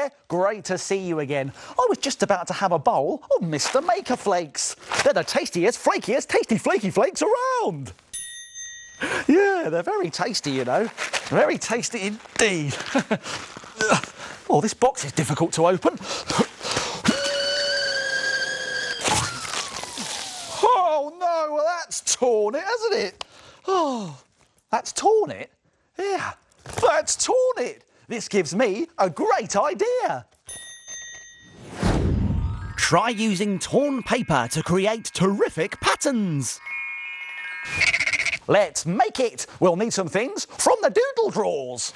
there. Great to see you again. I was just about to have a bowl of Mr. Maker Flakes. They're the tastiest, flakiest, tasty flaky flakes around. Yeah, they're very tasty, you know. Very tasty indeed. Oh, this box is difficult to open. Oh no, well that's torn it, hasn't it? Oh, that's torn it? Yeah, that's torn it. This gives me a great idea. Try using torn paper to create terrific patterns. Let's make it. We'll need some things from the doodle drawers.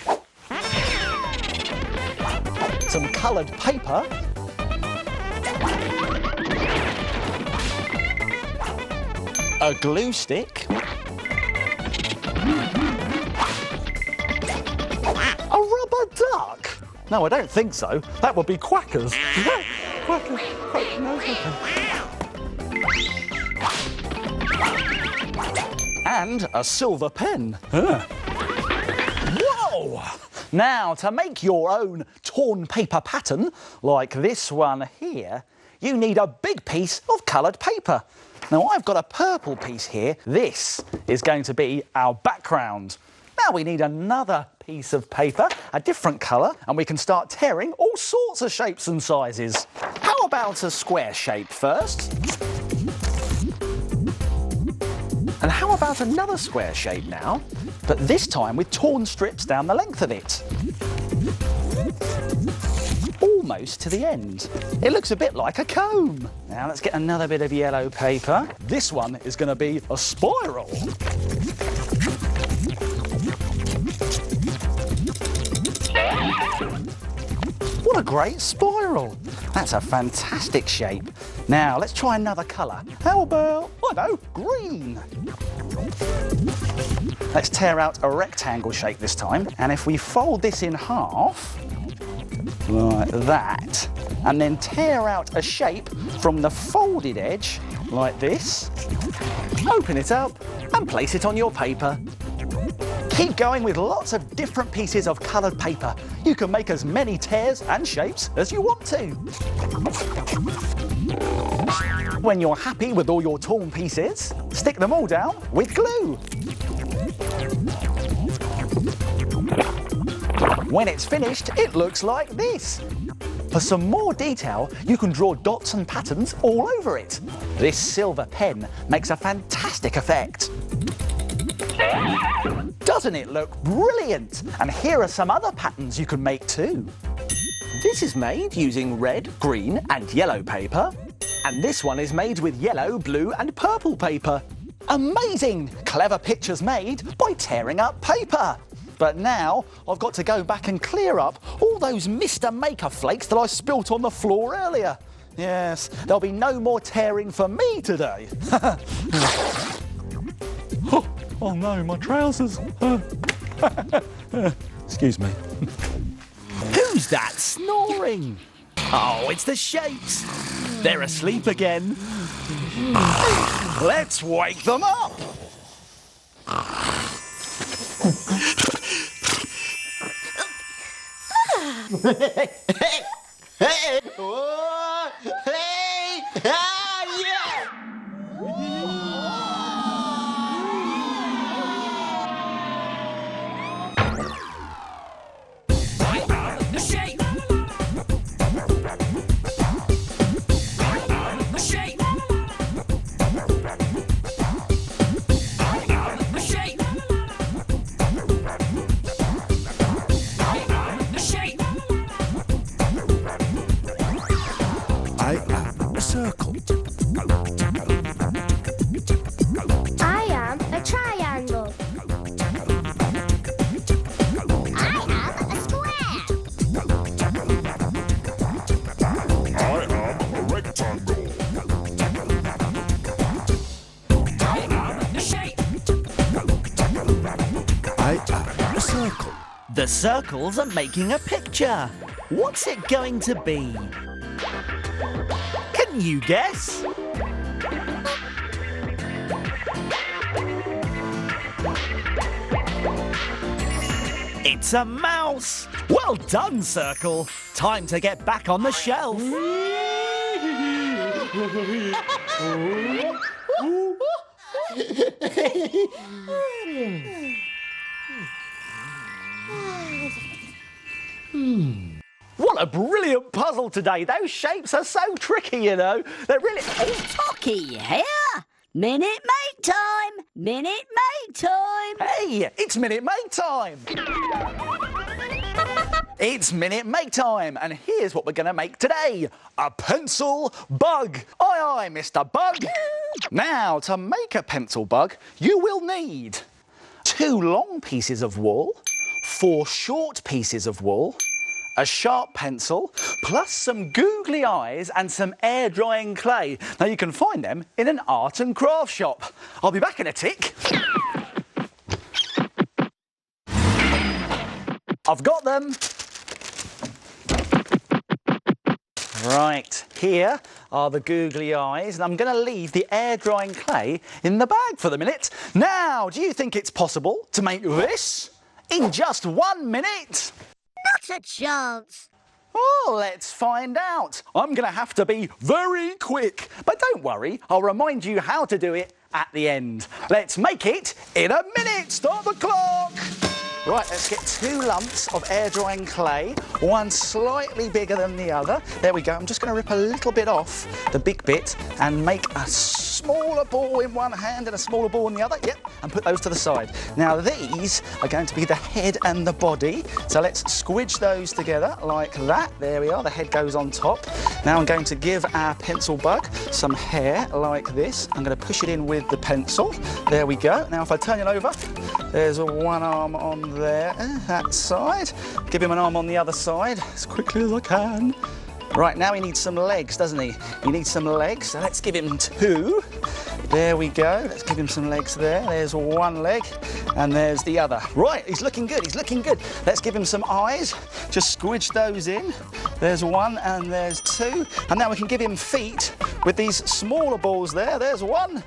Some coloured paper. A glue stick. A rubber duck? No, I don't think so. That would be Quackers. Quackers. No, and a silver pen. Whoa! Now, to make your own torn paper pattern, like this one here, you need a big piece of coloured paper. Now, I've got a purple piece here. This is going to be our background. Now we need another piece of paper, a different colour, and we can start tearing all sorts of shapes and sizes. How about a square shape first? And how about another square shape now, but this time with torn strips down the length of it? Almost to the end. It looks a bit like a comb. Now let's get another bit of yellow paper. This one is going to be a spiral. What a great spiral. That's a fantastic shape. Now let's try another colour. How about, I know, green? Let's tear out a rectangle shape this time. And if we fold this in half, like that, and then tear out a shape from the folded edge, like this, open it up and place it on your paper. Keep going with lots of different pieces of coloured paper. You can make as many tears and shapes as you want to. When you're happy with all your torn pieces, stick them all down with glue. When it's finished, it looks like this. For some more detail, you can draw dots and patterns all over it. This silver pen makes a fantastic effect. Doesn't it look brilliant? And here are some other patterns you can make too. This is made using red, green and yellow paper. And this one is made with yellow, blue and purple paper. Amazing! Clever pictures made by tearing up paper. But now I've got to go back and clear up all those Mr. Maker Flakes that I spilt on the floor earlier. Yes, there'll be no more tearing for me today. Oh no, my trousers. Excuse me. Who's that snoring? Oh, it's the shapes. They're asleep again. Let's wake them up. I am a circle. I am a triangle. I am a square. I am a rectangle. I am a shape. I am a circle. The circles are making a picture. What's it going to be? Can you guess? It's a mouse. Well done, Circle. Time to get back on the shelf. What a brilliant puzzle today. Those shapes are so tricky, you know. They're really... Tocky here. Minute Maid time. Minute Maid time. Hey, it's Minute Maid time. It's Minute Make time, and here's what we're going to make today. A pencil bug. Aye, aye, Mr. Bug. Now, to make a pencil bug, you will need 2 long pieces of wool, 4 short pieces of wool, a sharp pencil, plus some googly eyes and some air-drying clay. Now, you can find them in an art and craft shop. I'll be back in a tick. I've got them. Right, here are the googly eyes, and I'm going to leave the air-drying clay in the bag for the minute. Now, do you think it's possible to make this in just 1 minute? Not a chance. Well, let's find out. I'm going to have to be very quick, but don't worry, I'll remind you how to do it at the end. Let's make it in a minute. Start the clock. Right, let's get 2 lumps of air-drying clay, one slightly bigger than the other. There we go. I'm just going to rip a little bit off the big bit and make a smaller ball in one hand and a smaller ball in the other. Yep, and put those to the side. Now, these are going to be the head and the body. So let's squidge those together like that. There we are. The head goes on top. Now I'm going to give our pencil bug some hair like this. I'm going to push it in with the pencil. There we go. Now, if I turn it over, there's one arm on there, that side. Give him an arm on the other side as quickly as I can. Right, now he needs some legs, doesn't he? He needs some legs, so let's give him 2. There we go. Let's give him some legs there. There's 1 leg, and there's the other. Right, he's looking good, he's looking good. Let's give him some eyes. Just squidge those in. There's 1 and there's 2. And now we can give him feet with these smaller balls there. There's 1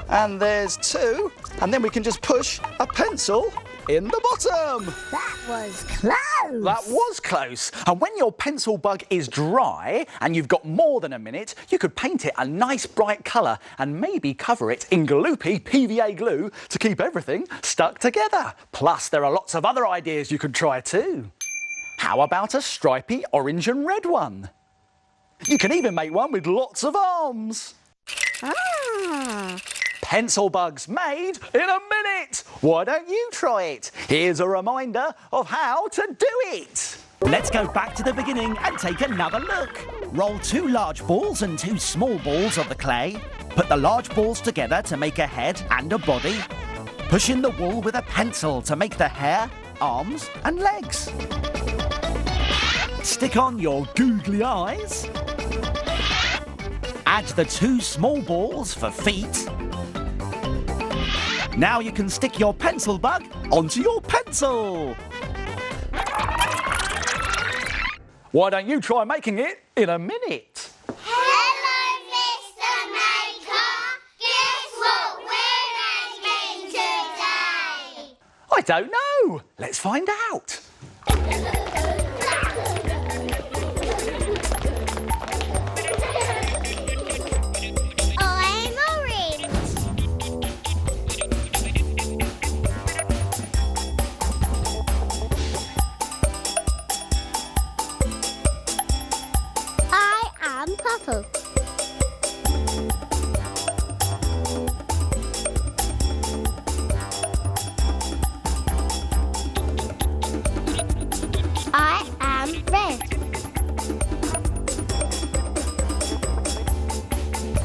and there's 2. And then we can just push a pencil in the bottom. That was close. That was close. And when your pencil bug is dry and you've got more than a minute, you could paint it a nice bright colour and maybe cover it in gloopy PVA glue to keep everything stuck together. Plus, there are lots of other ideas you could try too. How about a stripy orange and red one? You can even make one with lots of arms. Ah. Pencil bugs made in a minute. Why don't you try it? Here's a reminder of how to do it. Let's go back to the beginning and take another look. Roll 2 large balls and 2 small balls of the clay. Put the large balls together to make a head and a body. Push in the wool with a pencil to make the hair, arms and legs. Stick on your googly eyes. Add the 2 small balls for feet. Now you can stick your pencil bug onto your pencil. Why don't you try making it in a minute? Hello, Mr. Maker. Guess what we're making today? I don't know. Let's find out. I'm orange. I am purple. I am red.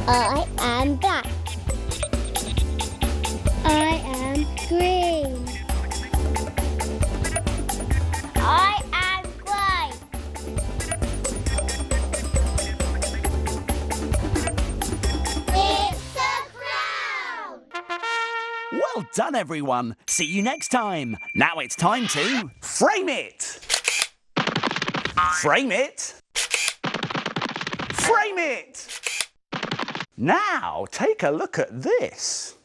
I am black. I am green. I am grey. It's a crown. Well done, everyone. See you next time. Now it's time to frame it. Frame it. Frame it. Now, take a look at this.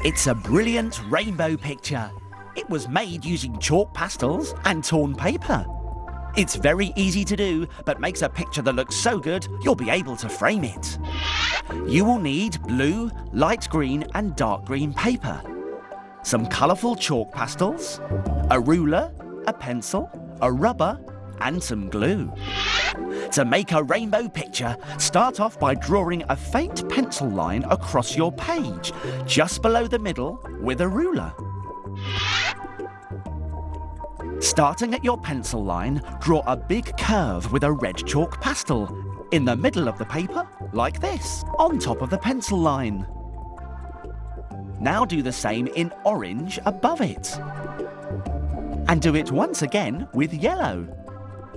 It's a brilliant rainbow picture. It was made using chalk pastels and torn paper. It's very easy to do, but makes a picture that looks so good, you'll be able to frame it. You will need blue, light green and dark green paper, some colourful chalk pastels, a ruler, a pencil, a rubber and some glue. To make a rainbow picture, start off by drawing a faint pencil line across your page, just below the middle with a ruler. Starting at your pencil line, draw a big curve with a red chalk pastel in the middle of the paper, like this, on top of the pencil line. Now do the same in orange above it. And do it once again with yellow.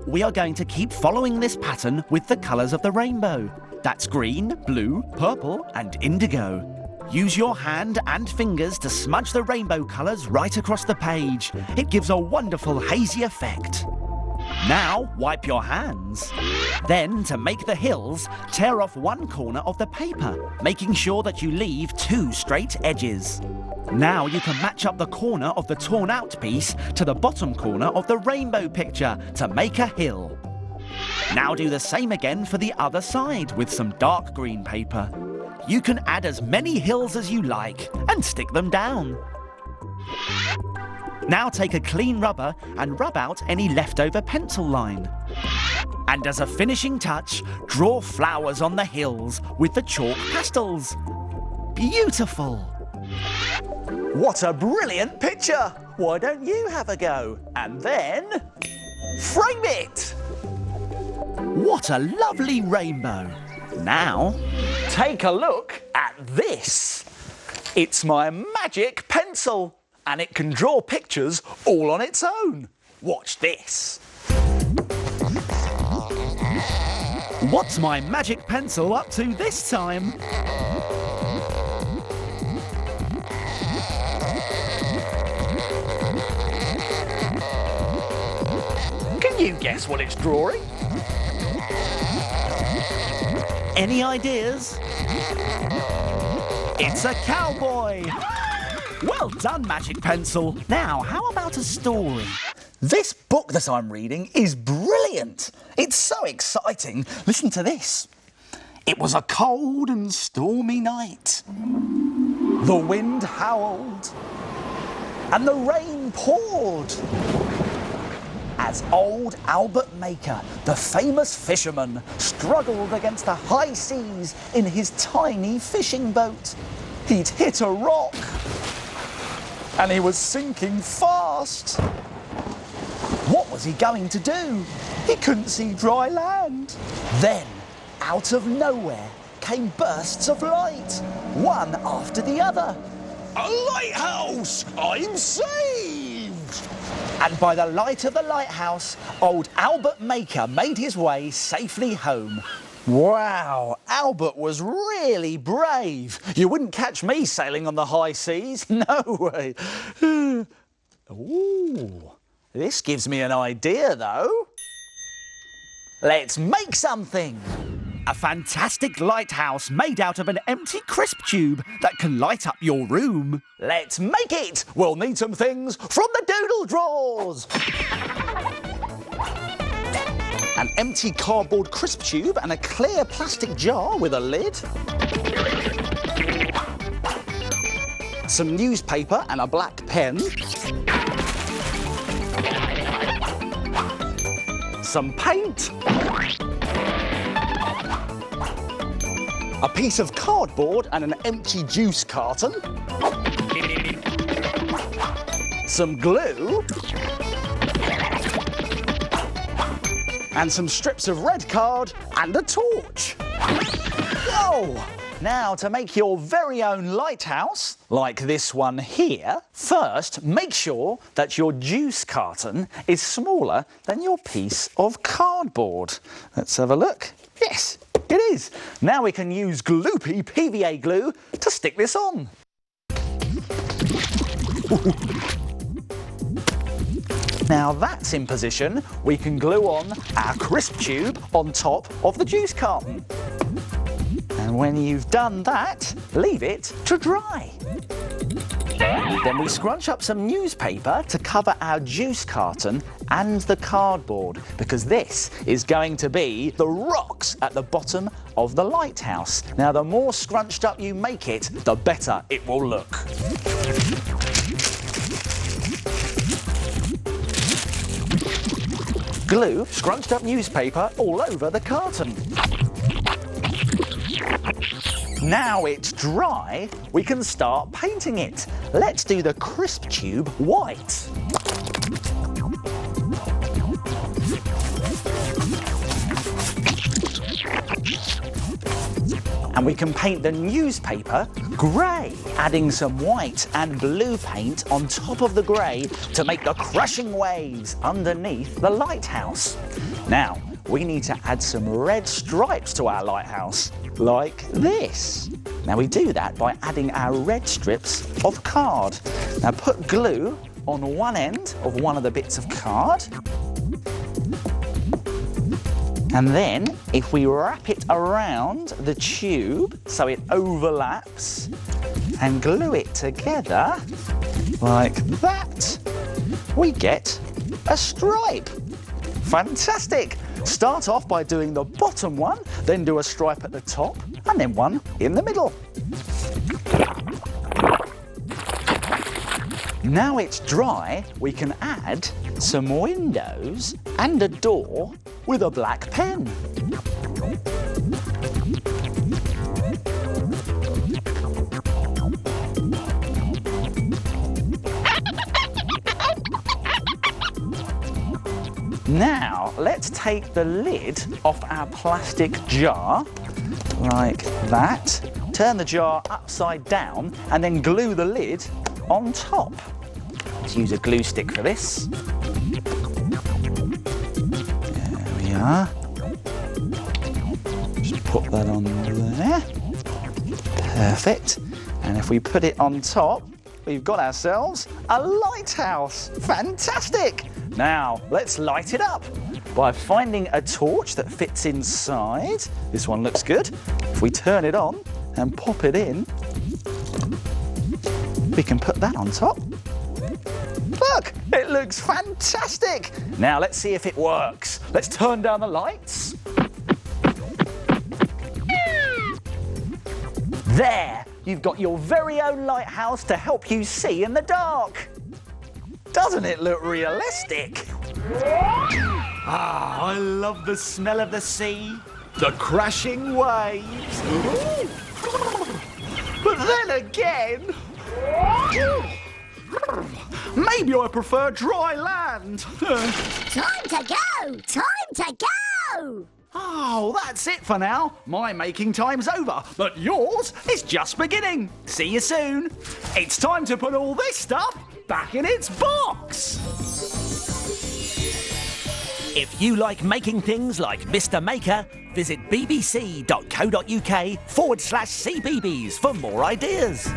We are going to keep following this pattern with the colours of the rainbow. That's green, blue, purple and indigo. Use your hand and fingers to smudge the rainbow colours right across the page. It gives a wonderful hazy effect. Now wipe your hands. Then, to make the hills, tear off one corner of the paper, making sure that you leave 2 straight edges. Now you can match up the corner of the torn out piece to the bottom corner of the rainbow picture to make a hill. Now do the same again for the other side with some dark green paper. You can add as many hills as you like and stick them down. Now take a clean rubber and rub out any leftover pencil line. And as a finishing touch, draw flowers on the hills with the chalk pastels. Beautiful! What a brilliant picture! Why don't you have a go? And then frame it! What a lovely rainbow! Now, Take a look at this. It's my magic pencil, and it can draw pictures all on its own. Watch this. what's my magic pencil up to this time? Can you guess what it's drawing? Any ideas? It's a cowboy! Well done, Magic Pencil. Now, how about a story? This book that I'm reading is brilliant. It's so exciting. Listen to this. It was a cold and stormy night. The wind howled and the rain poured. As old Albert Maker, the famous fisherman, struggled against the high seas in his tiny fishing boat. He'd hit a rock and he was sinking fast. What was he going to do? He couldn't see dry land. Then, out of nowhere, came bursts of light, one after the other. A lighthouse! I'm saved! And by the light of the lighthouse, old Albert Maker made his way safely home. Wow, Albert was really brave. You wouldn't catch me sailing on the high seas, no way. Ooh, this gives me an idea though. Let's make something. A fantastic lighthouse made out of an empty crisp tube that can light up your room. Let's make it. We'll need some things from the doodle drawers. An empty cardboard crisp tube and a clear plastic jar with a lid. Some newspaper and a black pen. Some paint. A piece of cardboard and an empty juice carton. Some glue. And some strips of red card and a torch. Whoa! Now, to make your very own lighthouse, like this one here, first make sure that your juice carton is smaller than your piece of cardboard. Let's have a look. Yes, it is. Now we can use gloopy PVA glue to stick this on. Now that's in position, we can glue on our crisp tube on top of the juice carton. And when you've done that, leave it to dry. Then we scrunch up some newspaper to cover our juice carton and the cardboard, because this is going to be the rocks at the bottom of the lighthouse. Now, the more scrunched up you make it, the better it will look. Glue scrunched up newspaper all over the carton. Now it's dry, we can start painting it. Let's do the crisp tube white. And we can paint the newspaper grey, adding some white and blue paint on top of the grey to make the crashing waves underneath the lighthouse. Now, we need to add some red stripes to our lighthouse, like this. Now we do that by adding our red strips of card. Now put glue on one end of one of the bits of card. And then, if we wrap it around the tube so it overlaps and glue it together like that, we get a stripe. Fantastic! Start off by doing the bottom one, then do a stripe at the top, and then one in the middle. Now it's dry, we can add some windows and a door with a black pen. Now, let's take the lid off our plastic jar, like that. Turn the jar upside down and then glue the lid on top. Let's use a glue stick for this. There we are. Just put that on there. Perfect. And if we put it on top, we've got ourselves a lighthouse. Fantastic! Now, let's light it up by finding a torch that fits inside. This one looks good. If we turn it on and pop it in, we can put that on top. Look, it looks fantastic. Now, let's see if it works. Let's turn down the lights. There, you've got your very own lighthouse to help you see in the dark. Doesn't it look realistic? Ah, I love the smell of the sea, the crashing waves. But then again, maybe I prefer dry land. Time to go! Time to go! Oh, that's it for now. My making time's over, but yours is just beginning. See you soon. It's time to put all this stuff back in its box. If you like making things like Mr. Maker, visit bbc.co.uk/cbbs for more ideas.